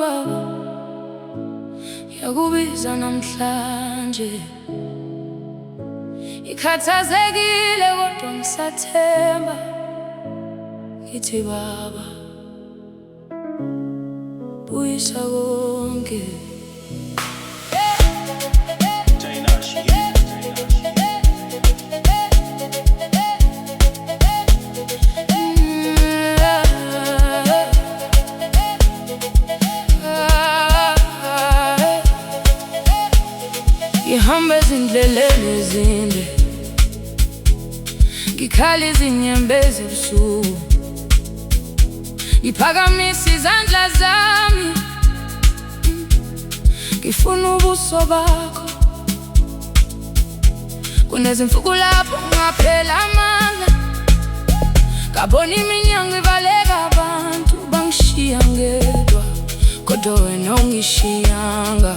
baba, yakubiza namhlanje. Ikhathazekile kodwa ngisathemba, ngithi baba, buyisa konke. Ngihamba ezindleleni ezinde, ngikhala izinyembezi ebusuku, ngiphakamisa izandla zami, ngifuna ubuso bakho. Kunezimfuku lapho ngaphela amandla, ngabona iminyango ivaleka, abantu bangishiya ngedwa, kodwa wena ungishiyanga.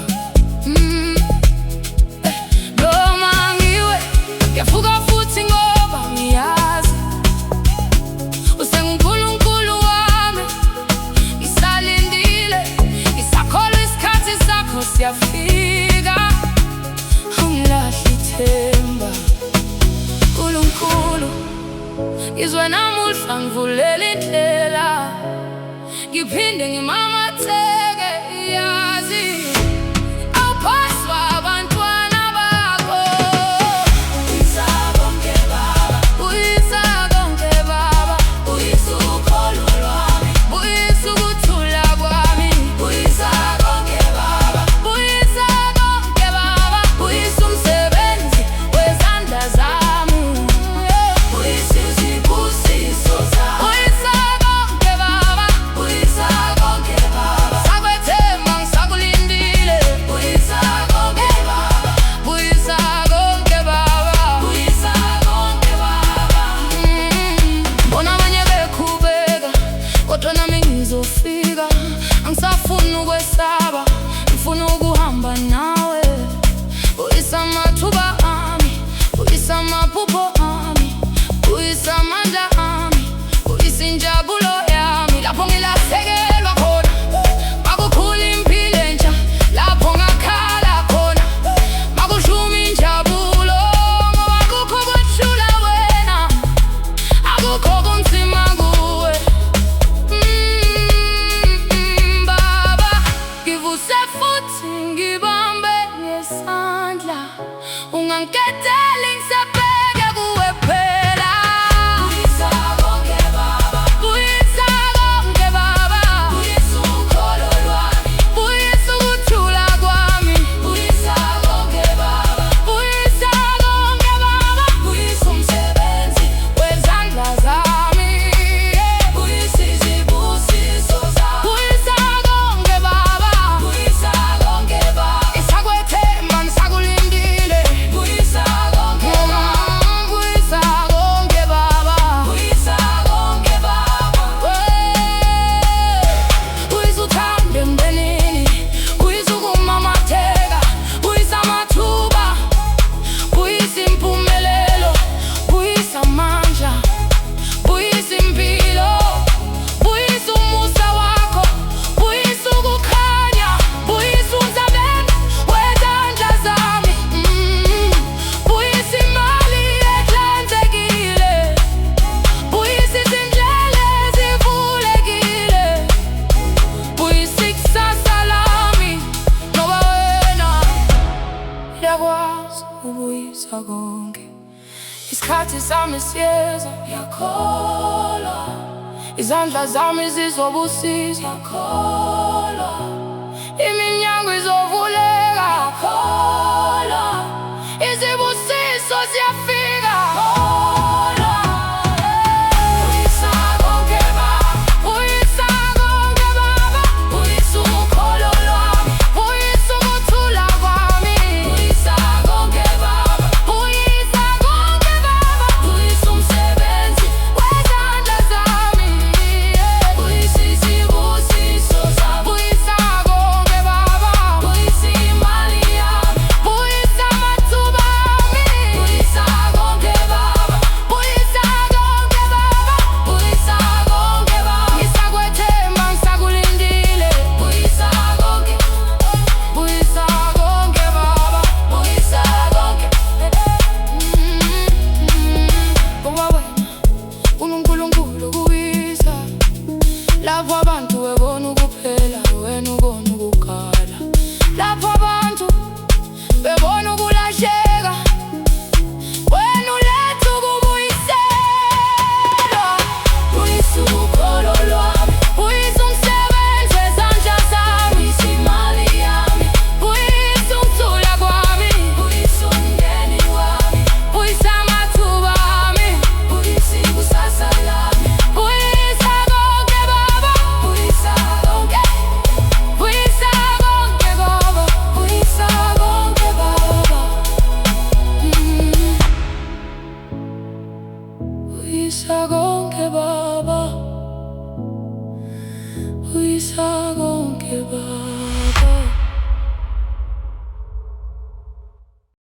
Ngiyavuka futhi ngoba ngiyazi usenguNkulunkulu wami, ngisalindile, ngisakholwa isikhathi sakho siyafika. Ungilahli ithemba Nkulunkulu, ngizwe namuhla ngivulela indlela, ngiphinde ngimamatheke, yazi awuphaswa abantwana bakho. Angisafuni ukwesaba, ngifuna ukuhamba nawe. Uyisa amathuba ami, uyisa amaphupho ami, uyisa amandla ami, uyisa injabulo yami. Lapho ngilahlekelwa khona, makukhula impilo entsha, lapho ngakhala khona, makushuma injabulo. Ngoba akukho kwethula wena, akukho kunzima kuwe. Ngibambe ngesandla, ungangiketeli ngisabheke kuwe phela. Buyisa konke baba, buyisa konke baba, buyisa ukholo lwami, buyisa ukuthula kwami. Buyisa konke baba, buyisa konke baba, buyisa umsebenzi wezandla zami, buyisa izibusiso zami. Buyisa konke baba, buyisa konke baba, isakwethemba ngisakulindile. Buyisa konke baba, buyisa konke baba, buyisa konke baba. Buyisa uthando emndenini, buyisa ukumamatheka, buyisa amathuba, buyisa impumelelo, buyisa amandla, buyisa impilo, buyisa umusa wakho, buyisa ukukhanya, buyisa umsebenzi wezandla zami. Buyisa imali ehlanzekile, buyisa izindlela ezivulekile, buyisa ikusasa lami, ngoba wena uyakwazi ukubuyisa konke. Isikhathi sami siyeza, ngiyakholwa, izandla zami zizobusiza, ngiyakholwa.